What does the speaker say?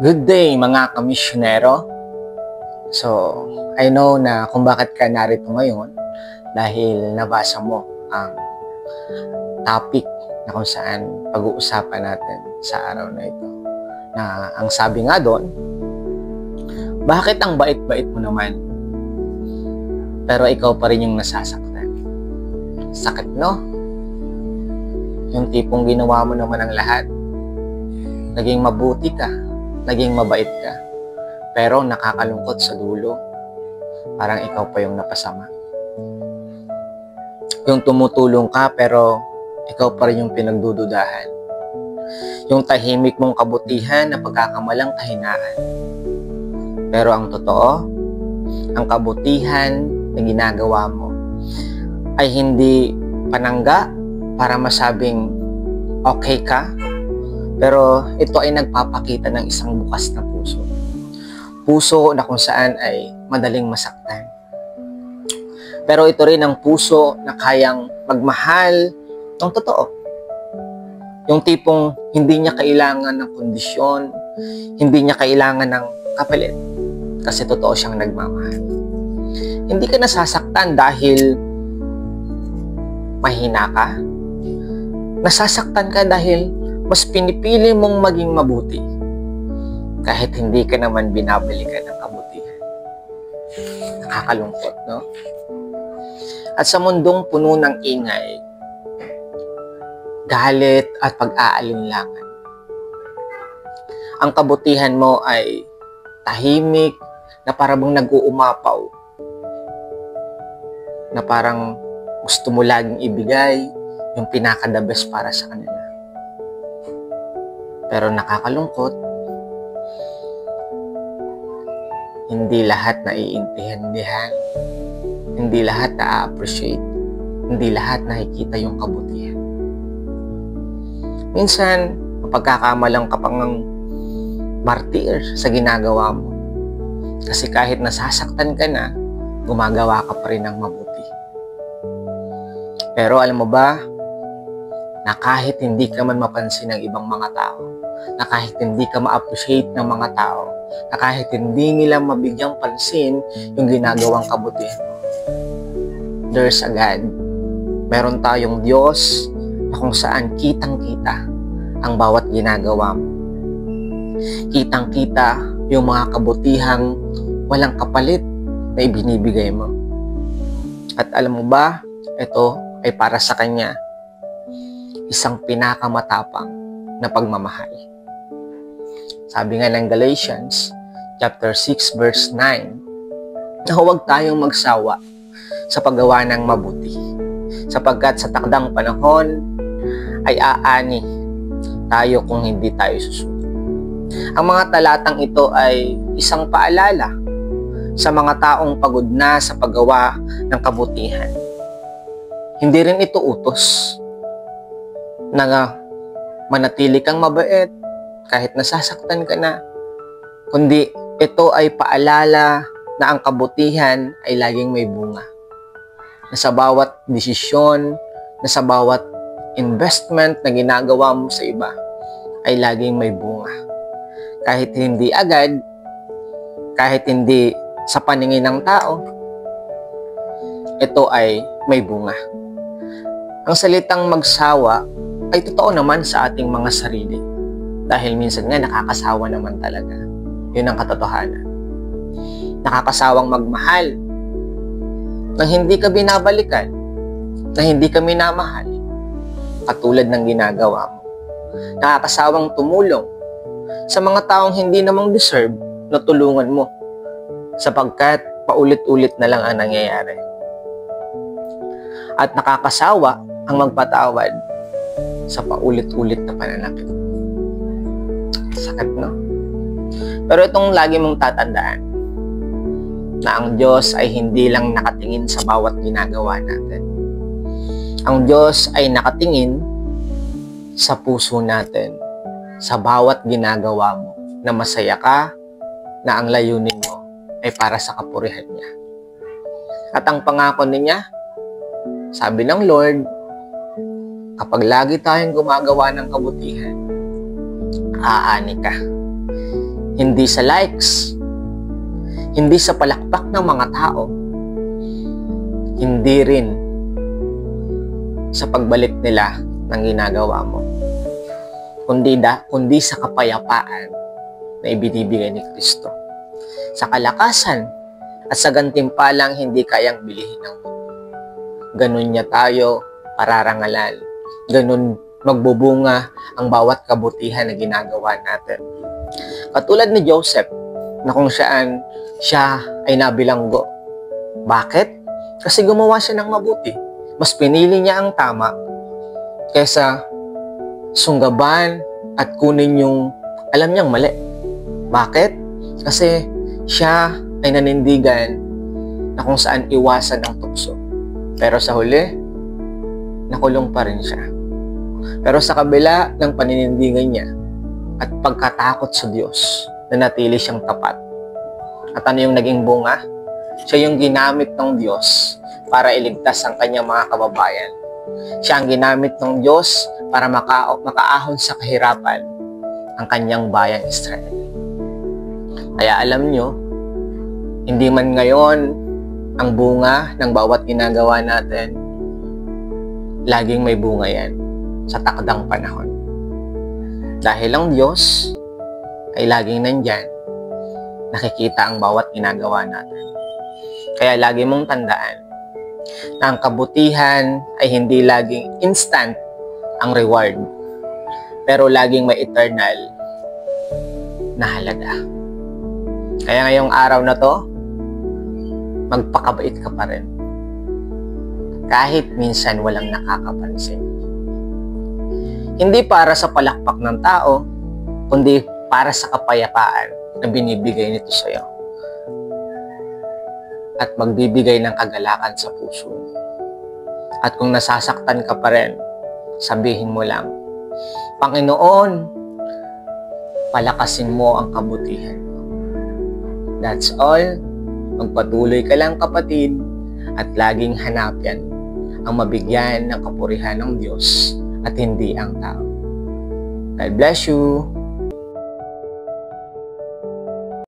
Good day mga kamisyonero. So, I know na kung bakit ka narito ngayon dahil nabasa mo ang topic na kung saan pag-uusapan natin sa araw na ito. Na ang sabi nga doon, bakit ang bait-bait mo naman pero ikaw pa rin yung nasasaktan? Sakit, no? Yung tipong ginawa mo naman ang lahat. Naging mabuti ka, naging mabait ka, pero nakakalungkot sa dulo. Parang ikaw pa yung napasama. Yung tumutulong ka, pero ikaw pa rin yung pinagdududahan. Yung tahimik mong kabutihan na pagkakamalang kahinaan. Pero ang totoo, ang kabutihan na ginagawa mo ay hindi panangga para masabing okay ka, pero ito ay nagpapakita ng isang bukas na puso. Puso na kung saan ay madaling masaktan. Pero ito rin ang puso na kayang magmahal ng totoo. Yung tipong hindi niya kailangan ng kondisyon, hindi niya kailangan ng kapalit, kasi totoo siyang nagmamahal. Hindi ka nasasaktan dahil mahina ka. Nasasaktan ka dahil mas pinipili mong maging mabuti kahit hindi ka naman binabalikan ng kabutihan. Nakakalungkot, no? At sa mundong puno ng ingay, galit at pag-aalinlangan, ang kabutihan mo ay tahimik na parang nag-uumapaw, na parang gusto mo laging ibigay yung pinaka-the best para sa kanila. Pero nakakalungkot, hindi lahat naiintindihan, hindi lahat na-appreciate, hindi lahat nakikita yung kabutihan. Minsan, mapagkakamalang ka pang martir sa ginagawa mo. Kasi kahit nasasaktan ka na, gumagawa ka pa rin ng mabuti. Pero alam mo ba, na kahit hindi ka man mapansin ng ibang mga tao, na kahit hindi ka ma-appreciate ng mga tao, na kahit hindi nila mabigyang pansin yung ginagawang kabutihan mo, there's a God. Meron tayong Diyos na kung saan kitang-kita ang bawat ginagawa mo. Kitang-kita yung mga kabutihang walang kapalit na ibinibigay mo. At alam mo ba, ito ay para sa Kanya isang pinakamatapang na pagmamahal. Sabi nga ng Galatians chapter 6 verse 9, na huwag tayong magsawa sa paggawa ng mabuti, sapagkat sa takdang panahon ay aani tayo kung hindi tayo susuko. Ang mga talatang ito ay isang paalala sa mga taong pagod na sa paggawa ng kabutihan. Hindi rin ito utos na manatili kang mabait kahit nasasaktan ka na, kundi ito ay paalala na ang kabutihan ay laging may bunga. Na sa bawat desisyon, na sa bawat investment na ginagawa mo sa iba, ay laging may bunga. Kahit hindi agad, kahit hindi sa paningin ng tao, ito ay may bunga. Ang salitang magsawa ay totoo naman sa ating mga sarili. Dahil minsan nga nakakasawa naman talaga. Yun ang katotohanan. Nakakasawang magmahal nang hindi ka binabalikan, na hindi ka minamahal, katulad ng ginagawa mo. Nakakasawang tumulong sa mga taong hindi namang deserve na tulungan mo, sapagkat paulit-ulit na lang ang nangyayari. At nakakasawa ang magpatawad sa paulit-ulit na pananakit. Sakit, no? Pero itong lagi mong tatandaan, na ang Diyos ay hindi lang nakatingin sa bawat ginagawa natin. Ang Diyos ay nakatingin sa puso natin, sa bawat ginagawa mo, na masaya ka, na ang layunin mo ay para sa kapurihan niya. At ang pangako niya, sabi ng Lord, kapag lagi tayong gumagawa ng kabutihan, aani ka. hindi sa likes, hindi sa palakpak ng mga tao, hindi rin sa pagbalik nila ng ginagawa mo, kundi sa kapayapaan na ibinibigay ni Kristo, sa kalakasan at sa gantimpalang hindi kayang bilihin ng mundo. Ganun niya tayo pararangalan. Ganun magbubunga ang bawat kabutihan na ginagawa natin. Katulad ni Joseph, na kung saan siya ay nabilanggo. Bakit? Kasi gumawa siya ng mabuti. Mas pinili niya ang tama kaysa sunggaban at kunin yung alam niyang mali. Bakit? Kasi siya ay nanindigan na kung saan iwasan ang tukso. Pero sa huli, nakulong pa rin siya. Pero sa kabila ng paninindigan niya at pagkatakot sa Diyos, nanatili siyang tapat. At ano yung naging bunga? Siya yung ginamit ng Diyos para iligtas ang kanyang mga kababayan. Siya ang ginamit ng Diyos para makaahon sa kahirapan ang kanyang bayang Israel. Kaya alam nyo, hindi man ngayon ang bunga ng bawat ginagawa natin, laging may bunga yan sa takdang panahon. Dahil ang Diyos ay laging nandyan, nakikita ang bawat ginagawa natin. Kaya lagi mong tandaan na ang kabutihan ay hindi laging instant ang reward, pero laging may eternal na halaga. Kaya ngayong araw na to, magpakabait ka pa rin. Kahit minsan walang nakakapansin. Hindi para sa palakpak ng tao, kundi para sa kapayapaan na binibigay nito sa iyo. At magbibigay ng kagalakan sa puso. At kung nasasaktan ka pa rin, sabihin mo lang, Panginoon, palakasin mo ang kabutihan mo. That's all. Magpatuloy ka lang, kapatid, at laging hanapin ang mabigyan ng kapurihan ng Diyos at hindi ang tao. God bless you.